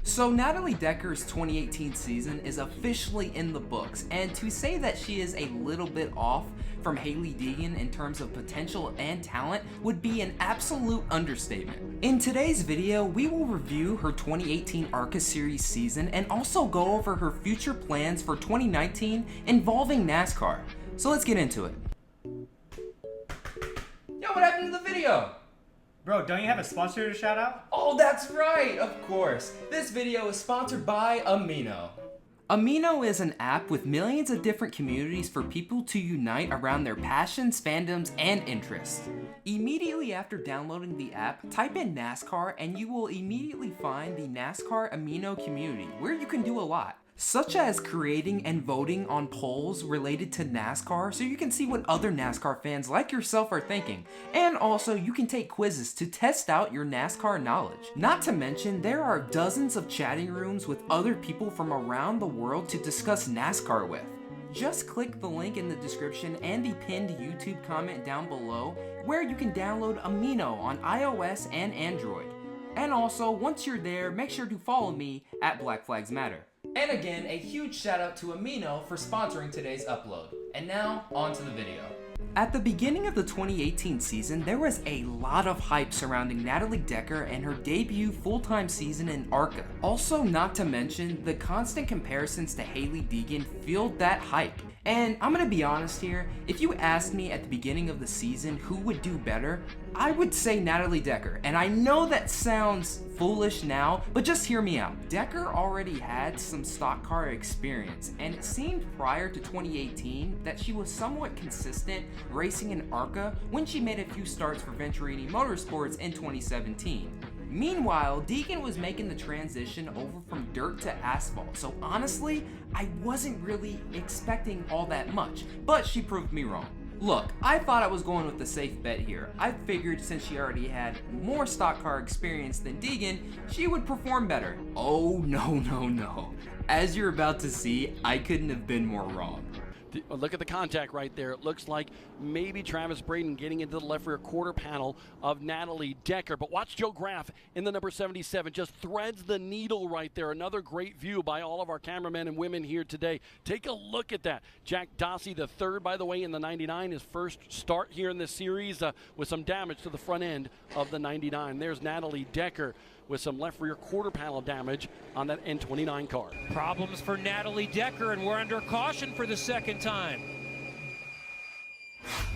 So Natalie Decker's 2018 season is officially in the books, and to say that she is a little bit off from Hailie Deegan in terms of potential and talent would be an absolute understatement. In today's video, we will review her 2018 ARCA Series season and also go over her future plans for 2019 involving NASCAR. So let's get into it. Yo, what happened to the video? Bro, don't you have a sponsor to shout out? Oh, that's right, of course. This video is sponsored by Amino. Amino is an app with millions of different communities for people to unite around their passions, fandoms, and interests. Immediately after downloading the app, type in NASCAR and you will immediately find the NASCAR Amino community, where you can do a lot, such as creating and voting on polls related to NASCAR so you can see what other NASCAR fans like yourself are thinking, and also you can take quizzes to test out your NASCAR knowledge. Not to mention, there are dozens of chatting rooms with other people from around the world to discuss NASCAR with. Just click the link in the description and the pinned YouTube comment down below where you can download Amino on iOS and Android. And also, once you're there, make sure to follow me at Black Flags Matter. And again, a huge shout out to Amino for sponsoring today's upload. And now, on to the video. At the beginning of the 2018 season, there was a lot of hype surrounding Natalie Decker and her debut full-time season in ARCA. Also, not to mention, the constant comparisons to Hailie Deegan fueled that hype. And I'm gonna be honest here, if you asked me at the beginning of the season who would do better, I would say Natalie Decker. And I know that sounds foolish now, but just hear me out. Decker already had some stock car experience, and it seemed prior to 2018 that she was somewhat consistent racing in ARCA when she made a few starts for Venturini Motorsports in 2017. Meanwhile, Deegan was making the transition over from dirt to asphalt, so honestly, I wasn't really expecting all that much, but she proved me wrong. Look, I thought I was going with the safe bet here. I figured since she already had more stock car experience than Deegan, she would perform better. Oh no. As you're about to see, I couldn't have been more wrong. Look at the contact right there. It looks like maybe Travis Braden getting into the left rear quarter panel of Natalie Decker. But watch Joe Graff in the number 77. Just threads the needle right there. Another great view by all of our cameramen and women here today. Take a look at that. Jack Dossie, the third, by the way, in the 99. His first start here in this series with some damage to the front end of the 99. There's Natalie Decker with some left rear quarter panel damage on that N29 car. Problems for Natalie Decker, and we're under caution for the second time.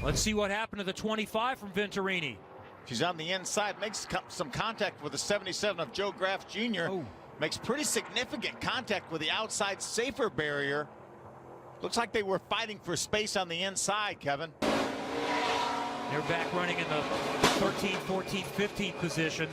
Let's see what happened to the 25 from Venturini. She's on the inside, makes some contact with the 77 of Joe Graff Jr. Oh. Makes pretty significant contact with the outside safer barrier. Looks like they were fighting for space on the inside, Kevin. They're back running in the 13, 14, 15 position.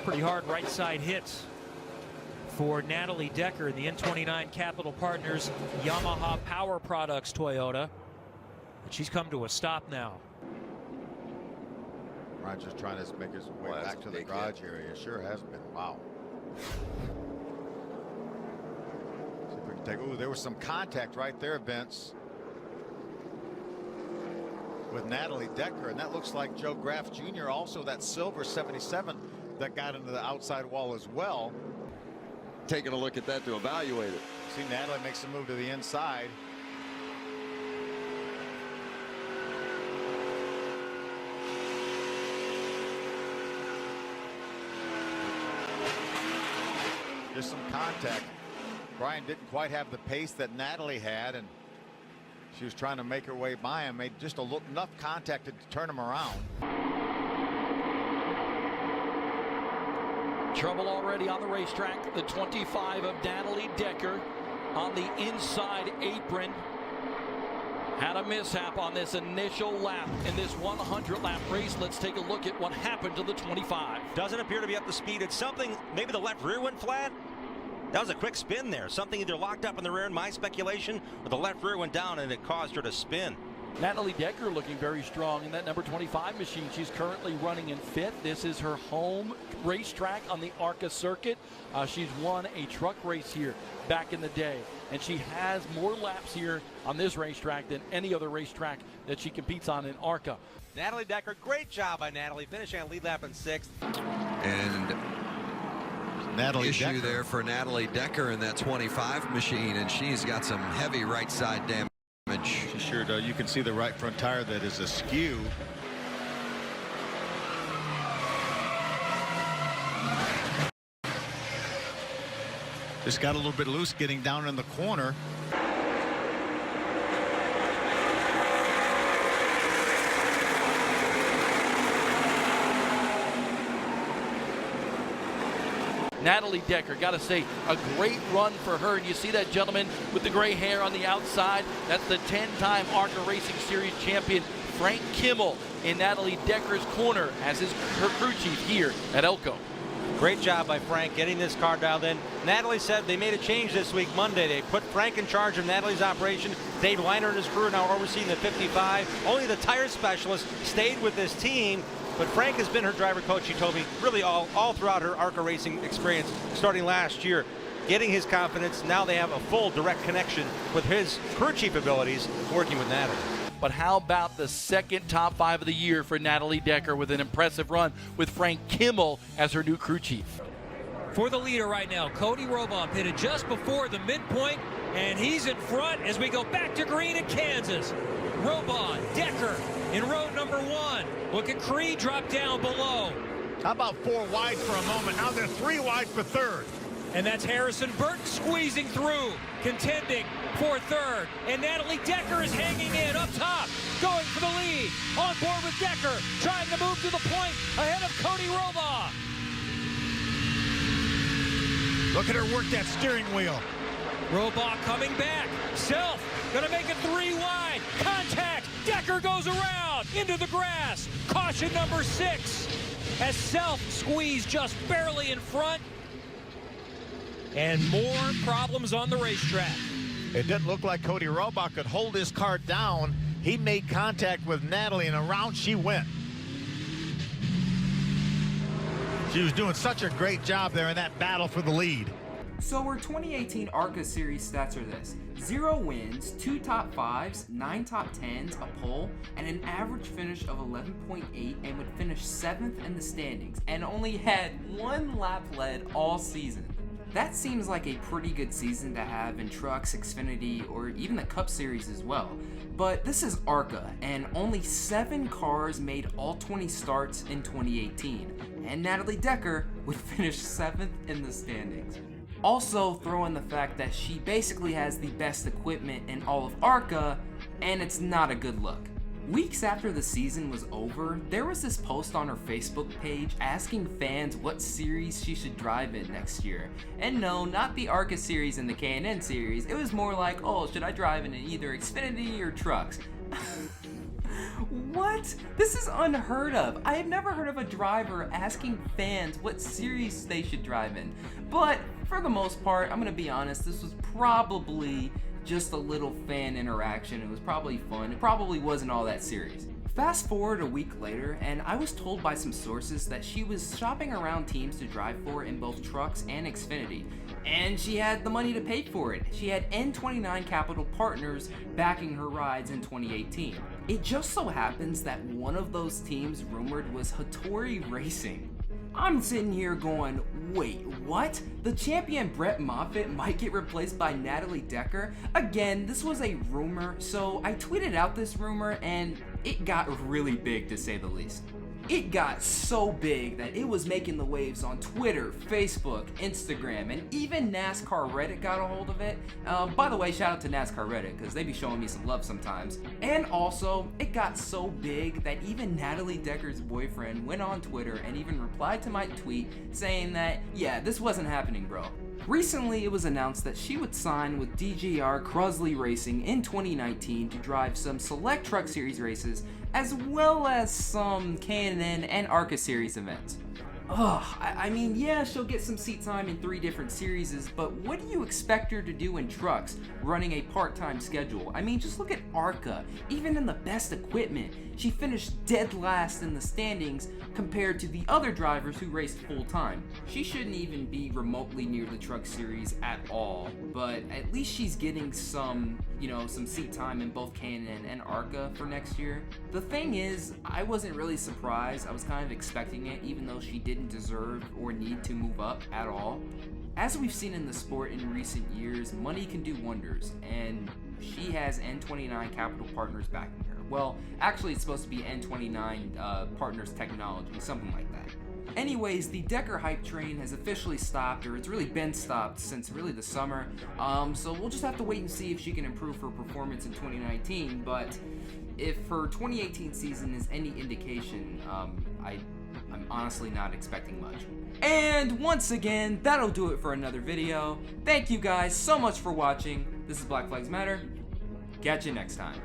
Pretty hard right side hits for Natalie Decker in the N29 Capital Partners Yamaha Power Products Toyota. But she's come to a stop now. Roger's trying to make his way back to the garage area. Sure has been. Wow. See if we can take. Ooh, there was some contact right there, Vince, with Natalie Decker, and that looks like Joe Graff Jr. also that silver 77 that got into the outside wall as well. Taking a look at that to evaluate it. See, Natalie makes a move to the inside. There's some contact. Brian didn't quite have the pace that Natalie had, and she was trying to make her way by him, made just enough contact to turn him around. Trouble already on the racetrack. The 25 of Natalie Decker on the inside apron. Had a mishap on this initial lap in this 100-lap race. Let's take a look at what happened to the 25. Doesn't appear to be up to speed. It's something, maybe the left rear went flat. That was a quick spin there. Something either locked up in the rear, in my speculation, or the left rear went down and it caused her to spin. Natalie Decker looking very strong in that number 25 machine. She's currently running in fifth. This is her home racetrack on the ARCA circuit. She's won a truck race here back in the day, and she has more laps here on this racetrack than any other racetrack that she competes on in ARCA. Natalie Decker, great job by Natalie, finishing on lead lap in sixth. And Natalie issue Decker. there for Natalie Decker in that 25 machine, and she's got some heavy right side damage. She sure does. You can see the right front tire that is askew. Just got a little bit loose getting down in the corner. Natalie Decker, got to say, a great run for her. And you see that gentleman with the gray hair on the outside? That's the 10-time ARCA Racing Series champion, Frank Kimmel, in Natalie Decker's corner as her crew chief here at Elko. Great job by Frank getting this car dialed in. Natalie said they made a change this week, Monday. They put Frank in charge of Natalie's operation. Dave Weiner and his crew are now overseeing the 55. Only the tire specialist stayed with this team. But Frank has been her driver coach, she told me, really all throughout her ARCA racing experience, starting last year. Getting his confidence, now they have a full direct connection with his crew chief abilities working with Natalie. But how about the second top 5 of the year for Natalie Decker with an impressive run with Frank Kimmel as her new crew chief. For the leader right now, Cody Robon pitted just before the midpoint, and he's in front as we go back to green in Kansas. Robon, Decker in row number 1. Look at Creed drop down below. How about 4 wide for a moment? Now they're 3 wide for third. And that's Harrison Burton squeezing through, contending for third. And Natalie Decker is hanging in up top, going for the lead. On board with Decker, trying to move to the point ahead of Cody Robon. Look at her work that steering wheel. Robon coming back. Self gonna make it 3 wide. Contact. Decker goes around into the grass. Caution number 6 as Self squeezed just barely in front. And more problems on the racetrack. It didn't look like Cody Robon could hold his car down. He made contact with Natalie, and around she went. She was doing such a great job there in that battle for the lead. So our 2018 ARCA Series stats are this: 0 wins, 2 top 5s, 9 top 10s, a pole, and an average finish of 11.8, and would finish 7th in the standings, and only had 1 lap led all season. That seems like a pretty good season to have in trucks, Xfinity, or even the Cup Series as well. But this is ARCA, and only 7 cars made all 20 starts in 2018, and Natalie Decker would finish 7th in the standings. Also throw in the fact that she basically has the best equipment in all of ARCA, and it's not a good look. Weeks after the season was over, there was this post on her Facebook page asking fans what series she should drive in next year. And no, not the ARCA series and the K&N series, it was more like, oh, should I drive in either Xfinity or trucks? What? This is unheard of. I have never heard of a driver asking fans what series they should drive in. But for the most part, I'm gonna be honest, this was probably just a little fan interaction. It was probably fun. It probably wasn't all that serious. Fast forward a week later, and I was told by some sources that she was shopping around teams to drive for in both trucks and Xfinity, and she had the money to pay for it. She had N29 Capital Partners backing her rides in 2018. It just so happens that one of those teams rumored was Hattori Racing. I'm sitting here going, wait, what? The champion Brett Moffitt might get replaced by Natalie Decker? Again, this was a rumor, so I tweeted out this rumor and it got really big, to say the least. It got so big that it was making the waves on Twitter, Facebook, Instagram, and even NASCAR Reddit got a hold of it. By the way, shout out to NASCAR Reddit, because they be showing me some love sometimes. And also, it got so big that even Natalie Decker's boyfriend went on Twitter and even replied to my tweet saying that, yeah, this wasn't happening, bro. Recently, it was announced that she would sign with DJR Crosley Racing in 2019 to drive some select Truck Series races, as well as some K&N and ARCA Series events. I mean, yeah, she'll get some seat time in 3 different series, but what do you expect her to do in trucks, running a part-time schedule? I mean, just look at ARCA. Even in the best equipment, she finished dead last in the standings compared to the other drivers who raced full-time. She shouldn't even be remotely near the truck series at all, but at least she's getting some seat time in both K&N and ARCA for next year. The thing is, I wasn't really surprised. I was kind of expecting it, even though she didn't didn't deserve or need to move up at all. As we've seen in the sport in recent years, money can do wonders, and she has N29 Capital Partners backing her. Well, actually it's supposed to be N29 Partners Technology, something like that. Anyways, the Decker hype train has officially stopped, or it's really been stopped since really the summer. So we'll just have to wait and see if she can improve her performance in 2019. But if her 2018 season is any indication, I'm honestly not expecting much. And once again, that'll do it for another video. Thank you guys so much for watching. This is Black Flags Matter. Catch you next time.